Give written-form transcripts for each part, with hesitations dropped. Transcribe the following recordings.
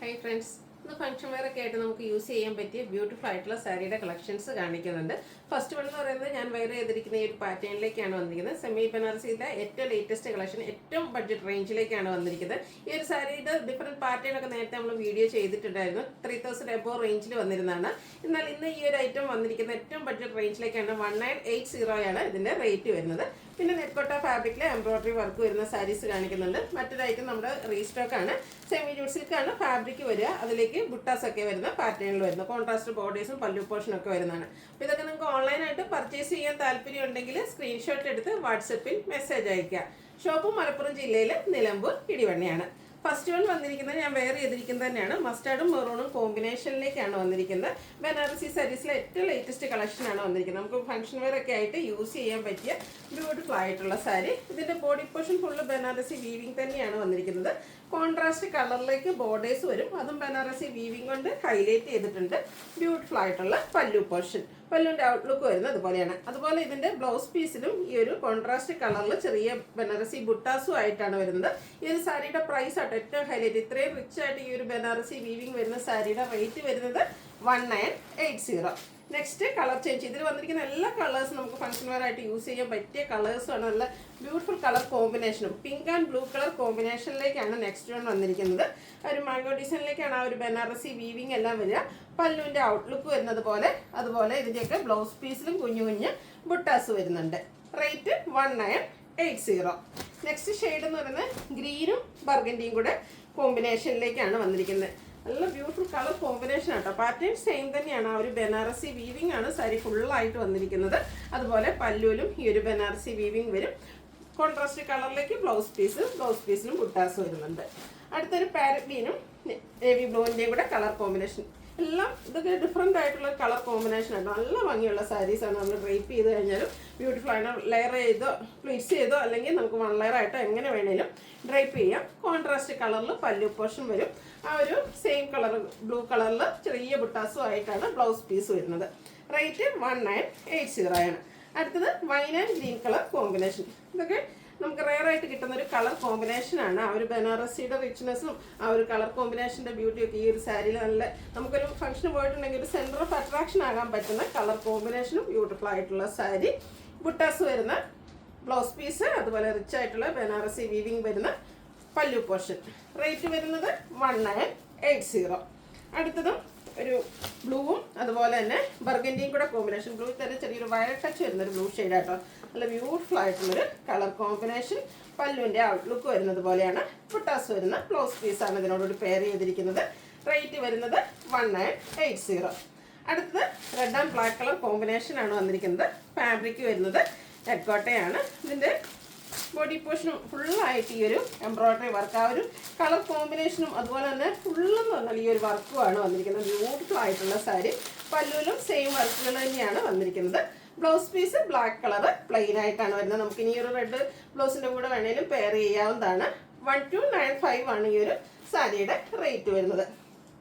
Hi friends, ഇന്ന് function wear ഒക്കെ ആയിട്ട് നമുക്ക് യൂസ് ചെയ്യാൻ പറ്റിയ ബ്യൂട്ടിഫുൾ ആയിട്ടുള്ള സാരിയുടെ കളക്ഷൻസ് കാണിക്കുന്നുണ്ട്. ഫസ്റ്റ് വൺ എന്ന് പറയുന്നത് ഞാൻ വെയർ ചെയ്തിരിക്കുന്ന ഈ ഒരു പാറ്റേണിലേക്കാണ് വന്നിരിക്കുന്നത്. സെമി ബനാറസിയുടെ ഏറ്റവും ലേറ്റസ്റ്റ് കളക്ഷൻ, ഏറ്റവും ബഡ്ജറ്റ് റേഞ്ചിലേക്കാണ് വന്നിരിക്കുന്നത്. ഈ ഒരു സാരിയുടെ ഡിഫറെൻറ്റ് പാറ്റേൺ ഒക്കെ നേരത്തെ നമ്മൾ വീഡിയോ ചെയ്തിട്ടുണ്ടായിരുന്നു. 3000 എബോവ് റേഞ്ചിൽ വന്നിരുന്നതാണ്. എന്നാൽ ഇന്ന് ഈ ഒരു ഐറ്റം വന്നിരിക്കുന്ന ഏറ്റവും ബഡ്ജറ്റ് റേഞ്ചിലേക്കാണ്. 1980 ആണ് ഇതിൻ്റെ റേറ്റ് വരുന്നത്. പിന്നെ നെറ്റ്കോട്ട ഫാബ്രിക്കിൽ എംബ്രോയിഡറി വർക്ക് വരുന്ന സാരീസ് കാണിക്കുന്നുണ്ട്. മറ്റൊരു ഐറ്റം നമ്മുടെ റീസ്റ്റോക്ക് ആണ്. സെമി ജൂട്ട് സിൽക്കാണ് ഫാബ്രിക് വരിക. അതിലേക്ക് ബുട്ടാസ് ഒക്കെ വരുന്ന പാറ്റേണിൽ വരുന്ന കോൺട്രാസ്റ്റ് ബോർഡേഴ്സും പല്ലു പോർഷനും ഒക്കെ വരുന്നതാണ്. അപ്പോൾ ഇതൊക്കെ നിങ്ങൾക്ക് ഓൺലൈനായിട്ട് പർച്ചേസ് ചെയ്യാൻ താല്പര്യം ഉണ്ടെങ്കിൽ സ്ക്രീൻഷോട്ട് എടുത്ത് വാട്സപ്പിൽ മെസ്സേജ് അയയ്ക്കുക. ഷോപ്പ് മലപ്പുറം ജില്ലയിൽ നിലമ്പൂർ ഇടിവണ്ണിയാണ്. ഫസ്റ്റ് വൺ വന്നിരിക്കുന്നത് ഞാൻ വെയർ ചെയ്തിരിക്കുന്നത് തന്നെയാണ്. മസ്റ്റാർഡും മെറൂണും കോമ്പിനേഷനിലേക്കാണ് വന്നിരിക്കുന്നത്. ബനാറസി സാരീസിലെ ഏറ്റവും ലേറ്റസ്റ്റ് കളക്ഷനാണ് വന്നിരിക്കുന്നത്. നമുക്ക് ഫംഗ്ഷൻ വെയർ ഒക്കെ ആയിട്ട് യൂസ് ചെയ്യാൻ പറ്റിയ ബ്യൂട്ടിഫുൾ ആയിട്ടുള്ള സാരി. ഇതിൻ്റെ body portion full Banarasi weaving തന്നെയാണ് വന്നിരിക്കുന്നത്. കോൺട്രാസ്റ്റ് കളറിലേക്ക് ബോർഡേഴ്സ് വരും. അതും ബനാറസി വീവിങ് കൊണ്ട് ഹൈലൈറ്റ് ചെയ്തിട്ടുണ്ട്. ബ്യൂട്ടിഫുൾ ആയിട്ടുള്ള പല്ലു പോർഷൻ, പല്ലുവിൻ്റെ ഔട്ട്ലുക്ക് വരുന്നത് അതുപോലെയാണ്. അതുപോലെ ഇതിൻ്റെ ബ്ലൗസ് പീസിലും ഈ ഒരു കോൺട്രാസ്റ്റ് കളറിൽ ചെറിയ ബനാറസി ബുട്ടാസും ആയിട്ടാണ് വരുന്നത്. ഈ ഒരു സാരിയുടെ പ്രൈസ് ആയിട്ട് ഏറ്റവും ഹൈലൈറ്റ്. ഇത്രയും റിച്ച് ആയിട്ട് ഈ ഒരു ബനാറസി വീവിങ് വരുന്ന സാരിയുടെ റേറ്റ് വരുന്നത് 1980. Next colour change. ഇതിൽ വന്നിരിക്കുന്ന എല്ലാ കളേഴ്സും നമുക്ക് ഫംഗ്ഷൻ വെയർ ആയിട്ട് യൂസ് ചെയ്യാൻ പറ്റിയ കളേഴ്സുമാണ്. നല്ല ബ്യൂട്ടിഫുൾ കളർ കോമ്പിനേഷനും പിങ്ക് ആൻഡ് ബ്ലൂ കളർ കോമ്പിനേഷനിലേക്കാണ് നെക്സ്റ്റ് വൺ വന്നിരിക്കുന്നത്. ഒരു മാംഗോ ഡിസൈനിലേക്കാണ് ആ ഒരു ബനാറസി വീവിങ് എല്ലാം വരിക. പല്ലുവിൻ്റെ ഔട്ട്ലുക്ക് വരുന്നത് പോലെ അതുപോലെ ഇതിൻ്റെയൊക്കെ ബ്ലൗസ് പീസിലും കുഞ്ഞു കുഞ്ഞ് ബുട്ടാസ് വരുന്നുണ്ട്. റേറ്റ് 1980. നെക്സ്റ്റ് ഷെയ്ഡ് എന്ന് പറയുന്നത് ഗ്രീനും ബർഗൻഡിയും കൂടെ കോമ്പിനേഷനിലേക്കാണ് വന്നിരിക്കുന്നത്. നല്ല ബ്യൂട്ടിഫുൾ കളർ കോമ്പിനേഷൻ ആട്ടോ. പാറ്റേൺ സെയിം തന്നെയാണ്. ആ ഒരു ബനാറസി വീവിംഗ് ആണ് സാരി ഫുള്ളായിട്ട് വന്നിരിക്കുന്നത്. അതുപോലെ പല്ലുവിലും ഈ ഒരു ബനാറസി വീവിംഗ് വരും. കോൺട്രാസ്റ്റ് കളറിലേക്ക് ബ്ലൗസ് പീസിലും ബുട്ടാസ് വരുന്നുണ്ട്. അടുത്തൊരു പാരറ്റ് ഗ്രീനും നേവി ബ്ലൂവിൻ്റെയും കൂടെ കളർ കോമ്പിനേഷൻ. എല്ലാം ഇതൊക്കെ ഡിഫറെൻ്റ് ആയിട്ടുള്ള കളർ കോമ്പിനേഷൻ ആണ്. നല്ല ഭംഗിയുള്ള സാരീസാണ്. നമ്മൾ ഡ്രൈപ്പ് ചെയ്ത് കഴിഞ്ഞാലും ബ്യൂട്ടിഫുൾ ആണ്. ലെയർ ചെയ്തോ പ്ലീറ്റ്സ് ചെയ്തോ അല്ലെങ്കിൽ നമുക്ക് വൺ ലെയർ ആയിട്ടോ എങ്ങനെ വേണേലും ഡ്രൈപ്പ് ചെയ്യാം. കോൺട്രാസ്റ്റ് കളറിൽ പല്ലു പോർഷൻ വരും. ആ ഒരു സെയിം കളർ ബ്ലൂ കളറിൽ ചെറിയ ബുട്ടാസും ആയിട്ടാണ് ബ്ലൗസ് പീസ് വരുന്നത്. റേറ്റ് 1980 ആണ്. അടുത്തത് wine and green colour combination. ഇതൊക്കെ നമുക്ക് റെയർ ആയിട്ട് കിട്ടുന്ന ഒരു കളർ കോമ്പിനേഷനാണ്. ആ ഒരു ബനാറസിയുടെ റിച്ച്നെസ്സും ആ ഒരു കളർ കോമ്പിനേഷൻ്റെ ബ്യൂട്ടിയൊക്കെ ഈ ഒരു സാരിയിൽ നല്ല നമുക്കൊരു ഫംഗ്ഷന് പോയിട്ടുണ്ടെങ്കിൽ ഒരു സെൻറ്റർ ഓഫ് അട്രാക്ഷൻ ആകാൻ പറ്റുന്ന കളർ കോമ്പിനേഷനും ബ്യൂട്ടിഫുൾ ആയിട്ടുള്ള സാരി. ബുട്ടാസ് വരുന്ന ബ്ലൗസ് പീസ്, അതുപോലെ റിച്ച് ആയിട്ടുള്ള ബനാറസി വീവിങ് വരുന്ന പല്ലു പോർഷൻ. റേറ്റ് വരുന്നത് 1980. അടുത്തതും ഒരു ബ്ലൂവും അതുപോലെ തന്നെ ബർഗൻഡിയും കൂടെ കോമ്പിനേഷൻ. ബ്ലൂ തന്നെ ചെറിയൊരു വയലറ്റ് ടച്ച് വരുന്നൊരു ബ്ലൂ ഷെയ്ഡാട്ടോ. നല്ല ബ്യൂട്ടിഫുൾ ആയിട്ടുള്ളൊരു കളർ കോമ്പിനേഷൻ. പല്ലുവിൻ്റെ ഔട്ട്ലുക്ക് വരുന്നത് പോലെയാണ്. ബുട്ടാസ് വരുന്ന ബ്ലൗസ് പീസാണ് ഇതിനോടൊരു പെയർ ചെയ്തിരിക്കുന്നത്. റേറ്റ് വരുന്നത് 1980. അടുത്തത് റെഡ് ആൻഡ് ബ്ലാക്ക് കളർ കോമ്പിനേഷനാണ് വന്നിരിക്കുന്നത്. ഫാബ്രിക് വരുന്നത് നെറ്റ്കോട്ടയാണ്. ഇതിൻ്റെ ബോഡി പോർഷനും ഫുള്ളായിട്ട് ഈ ഒരു എംബ്രോയിഡറി വർക്ക്, ആ ഒരു കളർ കോമ്പിനേഷനും അതുപോലെ തന്നെ ഫുള്ളെന്ന് പറഞ്ഞാൽ ഈ ഒരു വർക്കുമാണ് വന്നിരിക്കുന്നത്. ബ്യൂട്ടിഫുൾ ആയിട്ടുള്ള സാരി. പല്ലുവിലും സെയിം വർക്കുകൾ തന്നെയാണ് വന്നിരിക്കുന്നത്. Blouse piece black colour plain ആയിട്ടാണ് വരുന്നത്. നമുക്ക് ഇനി ഒരു റെഡ് ബ്ലൗസിൻ്റെ കൂടെ വേണേലും പെയർ ചെയ്യാവുന്നതാണ്. 1295 ആണ് ഈ ഒരു സാരിയുടെ റേറ്റ് വരുന്നത്.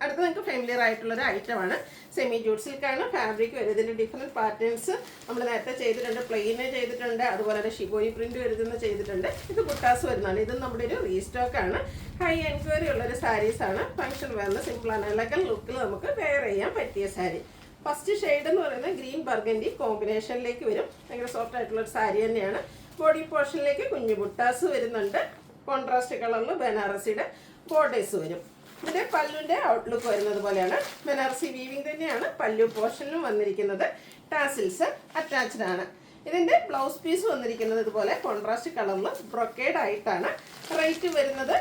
അടുത്ത നിങ്ങൾക്ക് ഫെമിലിയർ ആയിട്ടുള്ളൊരു ഐറ്റമാണ്. സെമി ജൂട്ട് സിൽക്കാണ് ഫാബ്രിക് വരുന്നത്. ഇതിൻ്റെ ഡിഫറെൻറ്റ് പാറ്റേൺസ് നമ്മൾ നേരത്തെ ചെയ്തിട്ടുണ്ട്. പ്ലെയിന് ചെയ്തിട്ടുണ്ട്, അതുപോലെ തന്നെ ഷിബോയി പ്രിൻറ്റ് വരുന്നത് ചെയ്തിട്ടുണ്ട്. ഇത് ബുട്ടാസ് വരുന്നതാണ്. ഇത് നമ്മുടെ ഒരു റീസ്റ്റോക്കാണ്. ഹൈ എൻക്വയറി ഉള്ളൊരു സാരീസാണ്. ഫംഗ്ഷൻ വെയറിന് സിമ്പിളാണ്. എലഗൻ ലുക്കിൽ നമുക്ക് വെയർ ചെയ്യാൻ പറ്റിയ സാരി. ഫസ്റ്റ് ഷെയ്ഡ് എന്ന് പറയുന്നത് ഗ്രീൻ ബർഗൻഡി കോമ്പിനേഷനിലേക്ക് വരും. ഭയങ്കര സോഫ്റ്റ് ആയിട്ടുള്ളൊരു സാരി തന്നെയാണ്. ബോഡി പോർഷനിലേക്ക് കുഞ്ഞു ബുട്ടാസ് വരുന്നുണ്ട്. കോൺട്രാസ്റ്റ് കളറിൽ ബനാറസിയുടെ ബോർഡേഴ്സ് വരും. ഇതിൻ്റെ പല്ലുവിൻ്റെ ഔട്ട്ലുക്ക് വരുന്നത് പോലെയാണ്. ബനാറസി വീവിങ് തന്നെയാണ് പല്ലു പോർഷനിലും വന്നിരിക്കുന്നത്. ടാസിൽസ് അറ്റാച്ച്ഡ് ആണ്. ഇതിൻ്റെ ബ്ലൗസ് പീസ് വന്നിരിക്കുന്നത് ഇതുപോലെ കോൺട്രാസ്റ്റ് കളറിൽ ബ്രൊക്കേഡ് ആയിട്ടാണ്. റേറ്റ് വരുന്നത്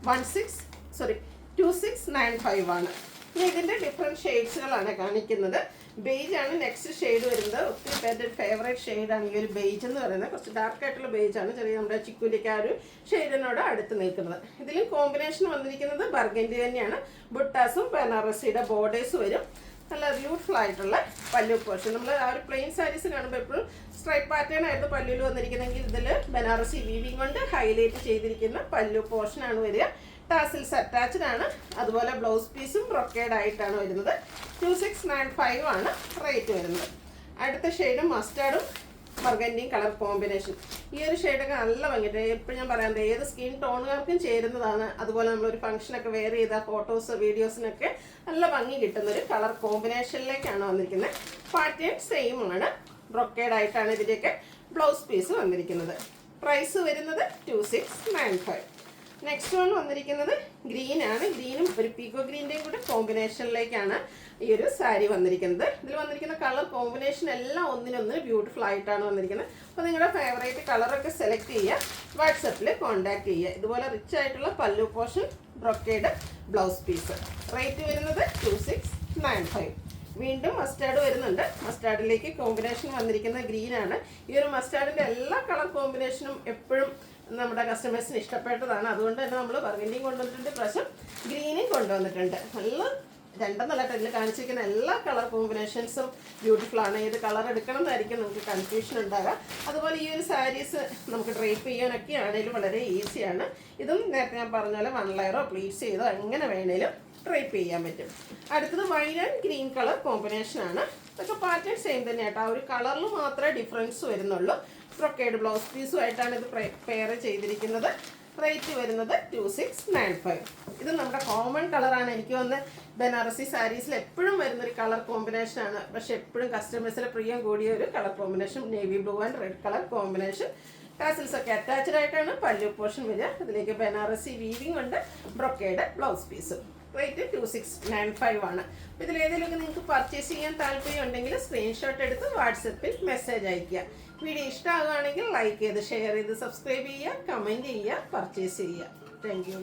2695 ആണ്. ഇനി ഇതിൻ്റെ ഡിഫറെൻറ്റ് ഷെയ്ഡ്സുകളാണ് കാണിക്കുന്നത്. ബേജ് ആണ് നെക്സ്റ്റ് ഷെയ്ഡ് വരുന്നത്. ഒത്തിരി പേരുടെ ഫേവറേറ്റ് ഷെയ്ഡാണ് ഈ ഒരു ബേജ് എന്ന് പറയുന്നത്. കുറച്ച് ഡാർക്ക് ആയിട്ടുള്ള ബേജാണ്. ചെറിയ നമ്മുടെ ചിക്കുലിക്ക് ആ ഒരു ഷെയ്ഡിനോട് അടുത്ത് നിൽക്കുന്നത്. ഇതിലും കോമ്പിനേഷൻ വന്നിരിക്കുന്നത് ബർഗൻഡി തന്നെയാണ്. ബുട്ടാസും ബനാറസിയുടെ ബോർഡേഴ്സ് വരും. നല്ല ബ്യൂട്ടിഫുൾ ആയിട്ടുള്ള പല്ലു പോർഷൻ. നമ്മൾ ആ ഒരു പ്ലെയിൻ സാരീസ് കാണുമ്പോൾ എപ്പോഴും സ്ട്രൈപ്പ് പാറ്റേൺ ആയിരുന്നു പല്ലുവിൽ വന്നിരിക്കുന്നതെങ്കിൽ ഇതിൽ ബനാറസി വീവിങ് കൊണ്ട് ഹൈലൈറ്റ് ചെയ്തിരിക്കുന്ന പല്ലു പോർഷനാണ് വരിക. ടാസിൽസ് അറ്റാച്ച്ഡ് ആണ്. അതുപോലെ ബ്ലൗസ് പീസും ബ്രൊക്കേഡ് ആയിട്ടാണ് വരുന്നത്. 2695 ആണ് റേറ്റ് വരുന്നത്. അടുത്ത ഷെയ്ഡ് മസ്റ്റാർഡും ബർഗൻഡിയും കളർ കോമ്പിനേഷൻ. ഈ ഒരു ഷെയ്ഡൊക്കെ നല്ല ഭംഗിയിട്ട്, എപ്പോഴും ഞാൻ പറയാറുണ്ട് ഏത് സ്കിൻ ടോണുകാർക്കും ചേരുന്നതാണ്. അതുപോലെ നമ്മളൊരു ഫംഗ്ഷനൊക്കെ വെയർ ചെയ്ത ഫോട്ടോസ് വീഡിയോസിനൊക്കെ നല്ല ഭംഗി കിട്ടുന്നൊരു കളർ കോമ്പിനേഷനിലേക്കാണ് വന്നിരിക്കുന്നത്. പാറ്റേൺ സെയിം ആണ്, ബ്രൊക്കേഡ് ആയിട്ടാണ് ഇതിൻ്റെയൊക്കെ ബ്ലൗസ് പീസ് വന്നിരിക്കുന്നത്. പ്രൈസ് വരുന്നത് 2695. നെക്സ്റ്റ് വൺ വന്നിരിക്കുന്നത് ഗ്രീൻ ആണ്. ഗ്രീനും ഒരു പീക്കോ ഗ്രീൻ്റെയും കൂടെ കോമ്പിനേഷനിലേക്കാണ് ഈ ഒരു സാരി വന്നിരിക്കുന്നത്. ഇതിൽ വന്നിരിക്കുന്ന കളർ കോമ്പിനേഷൻ എല്ലാം ഒന്നിനൊന്ന് ബ്യൂട്ടിഫുൾ ആയിട്ടാണ് വന്നിരിക്കുന്നത്. അപ്പോൾ നിങ്ങളുടെ ഫേവറേറ്റ് കളറൊക്കെ സെലക്ട് ചെയ്യുക, വാട്സപ്പിൽ കോൺടാക്ട് ചെയ്യുക. ഇതുപോലെ റിച്ച് ആയിട്ടുള്ള pallu portion, brocade blouse piece. Rate വരുന്നത് 2695. വീണ്ടും മസ്റ്റാർഡ് വരുന്നുണ്ട്. മസ്റ്റാർഡിലേക്ക് കോമ്പിനേഷൻ വന്നിരിക്കുന്നത് ഗ്രീൻ ആണ്. ഈ ഒരു മസ്റ്റാർഡിൻ്റെ എല്ലാ കളർ കോമ്പിനേഷനും എപ്പോഴും നമ്മുടെ കസ്റ്റമേഴ്സിന് ഇഷ്ടപ്പെട്ടതാണ്. അതുകൊണ്ട് തന്നെ നമ്മൾ ബർഗൻഡിയും കൊണ്ടുവന്നിട്ടുണ്ട്, പ്രാവശ്യം ഗ്രീനും കൊണ്ടുവന്നിട്ടുണ്ട്. നല്ല രണ്ടെന്നല്ല ഇതിൽ കാണിച്ചിരിക്കുന്ന എല്ലാ കളർ കോമ്പിനേഷൻസും ബ്യൂട്ടിഫുൾ ആണ്. ഏത് കളർ എടുക്കണം എന്നായിരിക്കും നമുക്ക് കൺഫ്യൂഷൻ ഉണ്ടാകുക. അതുപോലെ ഈ ഒരു സാരീസ് നമുക്ക് ഡ്രേപ്പ് ചെയ്യാനൊക്കെ ആണെങ്കിലും വളരെ ഈസിയാണ്. ഇതും നേരത്തെ ഞാൻ പറഞ്ഞ പോലെ 1 ലെയറോ പ്ലീറ്റ്സ് ചെയ്തോ എങ്ങനെ വേണേലും ഡ്രേപ്പ് ചെയ്യാൻ പറ്റും. അടുത്തത് വൈറ്റ് ആൻഡ് ഗ്രീൻ കളർ കോമ്പിനേഷനാണ്. ഇതൊക്കെ പാറ്റേൺ സെയിം തന്നെയാട്ടോ, ആ ഒരു കളറിൽ മാത്രമേ ഡിഫറൻസ് വരുന്നുള്ളൂ. ബ്രൊക്കേഡ് ബ്ലൗസ് പീസുമായിട്ടാണ് ഇത് പെയർ ചെയ്തിരിക്കുന്നത്. റേറ്റ് വരുന്നത് 2695. ഇത് നമ്മുടെ കോമൺ കളറാണ്. എനിക്ക് വന്ന് ബനാറസി സാരീസിൽ എപ്പോഴും വരുന്നൊരു കളർ കോമ്പിനേഷനാണ്. പക്ഷെ എപ്പോഴും കസ്റ്റമേഴ്സിന് പ്രിയം കൂടിയ ഒരു colour combination, navy blue and red colour combination. Tassels ഒക്കെ അറ്റാച്ച്ഡ് ആയിട്ടാണ് പല്ലു പോർഷൻ വരിക. ഇതിലേക്ക് ബനാറസി വീവിംഗ് ഉണ്ട്, ബ്രൊക്കേഡ് ബ്ലൗസ് പീസ്. റേറ്റ് 2695 ആണ്. അപ്പോൾ ഇതിലേതെങ്കിലുമൊക്കെ നിങ്ങൾക്ക് പർച്ചേസ് ചെയ്യാൻ താല്പര്യം ഉണ്ടെങ്കിൽ സ്ക്രീൻഷോട്ട് എടുത്ത് വാട്സപ്പിൽ മെസ്സേജ് അയയ്ക്കുക. വീഡിയോ ഇഷ്ടമാകുകയാണെങ്കിൽ ലൈക്ക് ചെയ്ത് ഷെയർ ചെയ്ത് സബ്സ്ക്രൈബ് ചെയ്യുക, കമൻറ്റ് ചെയ്യുക, പർച്ചേസ് ചെയ്യുക. Thank you.